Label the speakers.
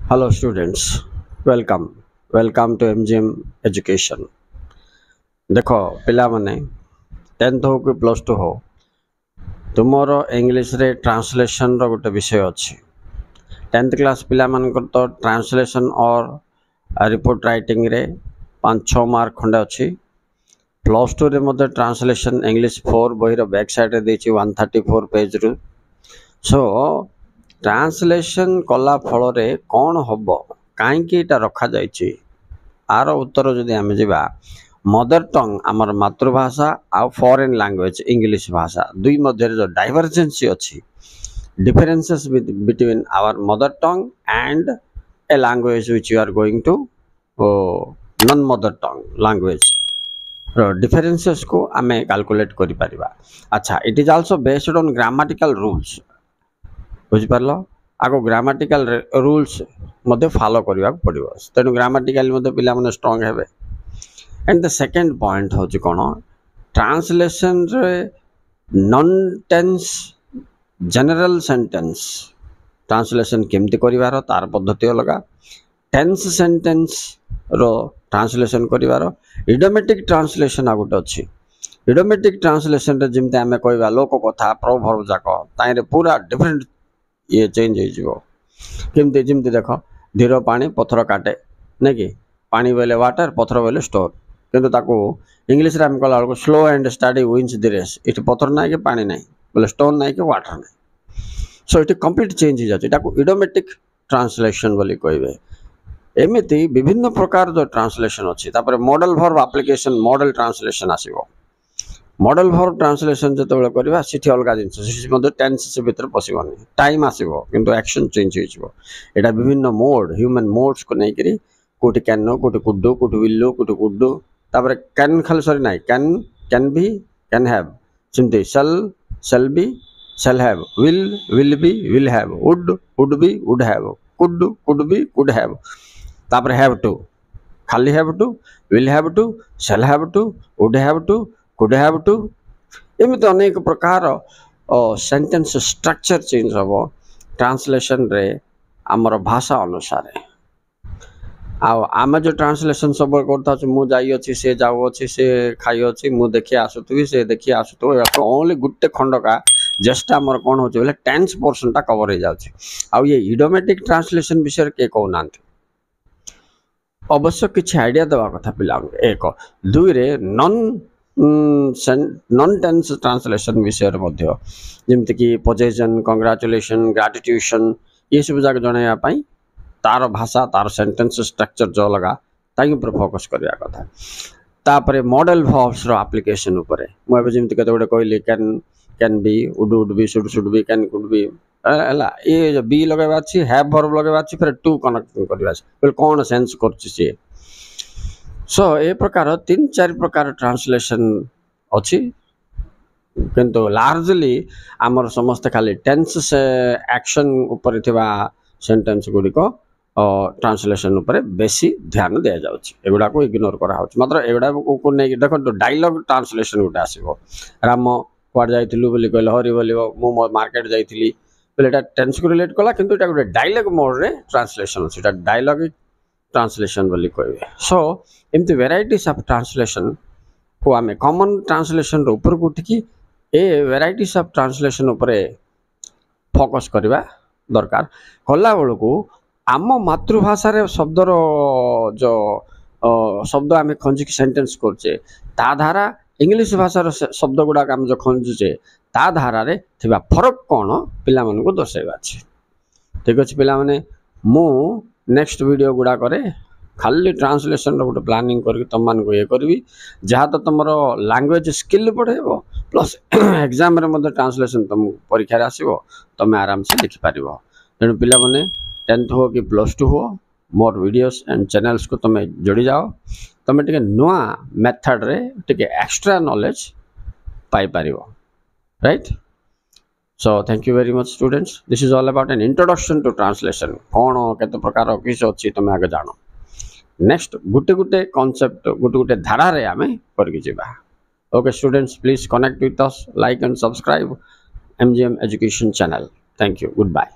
Speaker 1: Hello students, welcome to MGM education. देखो पिला माने 10th हो कि प्लस 2 हो तुमर इंग्लिश रे ट्रांसलेशन रो गोटे विषय अच्छी 10th क्लास पिला मानकर तो ट्रांसलेशन और रिपोर्ट राइटिंग रे 5-6 मार्क खंडे अच्छी प्लस 2 रे मध्य ट्रांसलेशन इंग्लिश 4 बही रो बैक साइड रे देछि 134 पेज रु सो ट्रांसलेशन कला फल रे कौन हम कहीं रखा जाइए आर उत्तर जदि आम जा मदर टंग आमर मातृभाषा आ फॉरेन लैंग्वेज इंग्लिश भाषा दुई मध्य जो डाइवर्जेंसी अच्छी differences between our mother tongue and a language which you are going to non mother tongue language differences को आम कैलकुलेट करि परिबा। अच्छा, it is also based on grammatical rules बुझिपार आगो ग्रामेटिकल रूल्स मध्य फॉलो करने पड़ो तेणु ग्रामेटिकल पिला माने स्ट्रांग हेबे। एंड द सेकंड पॉइंट हूँ कौन ट्रांसलेशन रे non tense general sentence translation केमती करिवार तार पद्धति अलग टेंस सेंटेंस रो ट्रांसलेशन करिवार इडोमेटिक ट्रांसलेशन आ गोटे अच्छी इडोमेटिक ट्रांसलेशन रे जिमते आमे कहबा लोक कथा प्रोवर्ब जाक ताइरे पूरा डिफरेंट ये चेंज हो केमती जमती देख धीर पानी पथर काटे नहीं कि पानी बोले वाटर पथर बोले स्टोर किंतु ताको इंग्लिश रे हम कला slow and steady wins the race इट पथर ना कि पानी नहीं बोले स्टोन नहीं कि वाटर नहीं सो इट कंप्लीट चेंज हो जाए इडोमेटिक ट्रांसलेशन बोली कहबे। एमिति विभिन्न प्रकार जो ट्रांसलेशन अच्छी modal verb application modal translation आसीबो मॉडल वर्ब ट्रांसलेशन जो करवा सीठी अलग जिन टेंस से भीतर पशबनी टाइम आसो किंतु एक्शन चेंज होटा विभिन्न मोड ह्यूमन मोड्स को लेकर कौटी कैन कौटी कुडू कौटी विल्लू कौटी कुडू तापर कैन खाली सरी ना कैन बी कैन हैव सिमती shall be shall have will be will have would be would have could be could have तापर हैव टू खाली have to will have to shall have to would have to could have to एमती अनेक प्रकार sentence structure change हम translation रे आमर भाषा अनुसार आम जो ट्रांसलेशन सब करता मुझे से जाऊ अच्छी से खाई अच्छी मु देखी आसुथी से देखी आसुथ ओनली गोटे खंड का जस्ट आमर कौन हो टेंस पोर्शन टा कवर हो जाए आ ये इडोमेटिक ट्रांसलेशन विषय किए कहना अवश्य किसी आइडिया देवा कथा पिला एक दुई रे नॉन टेंस ट्रांसलेशन विषय जमती कि पोजेशन कंग्राचुलेशन ग्रेटिट्यूशन ये सब जगह जनवाई तार भाषा तार सेंटेंस स्ट्रक्चर जो लगा ताकि ऊपर फोकस करवा कथा तापर मॉडल वर्ब्स रो एप्लिकेशन ऊपर मुझे जमती केते गोटे कहली can be would be should be can could be है ये जो बी लगेबा अछि हैव वर्ब लगेबा अछि फिर टू कनेक्ट करबा अछि कौन सेंस करछि से सो ए प्रकार 3-4 प्रकार ट्रांसलेशन अच्छी किंतु लार्जली आमर समस्त खाली टेंस से एक्शन ऊपर थिबा सेंटेंस गुड़िक ट्रांसलेशन ऊपर बेसी ध्यान दिया जाउछि एगुडा को इग्नोर करा होछि मात्र एगुडा को नै देखो डायलॉग ट्रांसलेशन गोटे आसीबो राम कुआड जाइथिलु बोली कहले हरि बोलिबो मु मार्केट जाइथिली बोले एटा टेंस को रिलेट कला किंतु एटा गोटे डायलॉग मोड रे ट्रांसलेशन अछि एटा डायलॉग ट्रांसलेशन बोली कहबे। सो एमती वेराइटीज ऑफ ट्रांसलेशन को आम कॉमन ट्रांसलेशन ऊपर को उठिकी ए वेराइटीज ऑफ ट्रांसलेशन ऊपर फोकस करवा दरकार कला बेलू आम मातृभाषा रे शब्दर जो शब्द आम खंजिक सेंटेंस करचे ता धारा इंग्लिश भाषार शब्द गुड़ाक आम जो खंजुचे ता धारा रे थिबा फरक कौन पिला मन को दर्शाइबा अछि। ठीक अच्छे पिला माने मु नेक्स्ट वीडियो गुड़ा करे खाली ट्रांसलेशन गोटे प्लानिंग कर तुम मान को ये करी जहाँ तो तुम लैंग्वेज स्किल बढ़ेबो प्लस एग्जाम रे ट्रांसलेशन तुम परीक्षा आसो तुम आराम से लिखिपार तेणु पिला माने 10th हो कि प्लस 2 हो मोर वीडियोस एंड चैनल्स को तुम जोड़ी जाओ तुम टे नुआ मेथड रे टे एक्स्ट्रा नॉलेज पाई पारिबो right. So thank you very much students. This is all about an introduction to translation. कौन केते प्रकार किस अच्छी तुम आगे जानो नेक्स्ट गुटे गुटे कॉन्सेप्ट गुटे गुटे धारा रे आमे करके जीवा। Okay students, please connect with us, like and subscribe MGM Education channel. Thank you. Goodbye.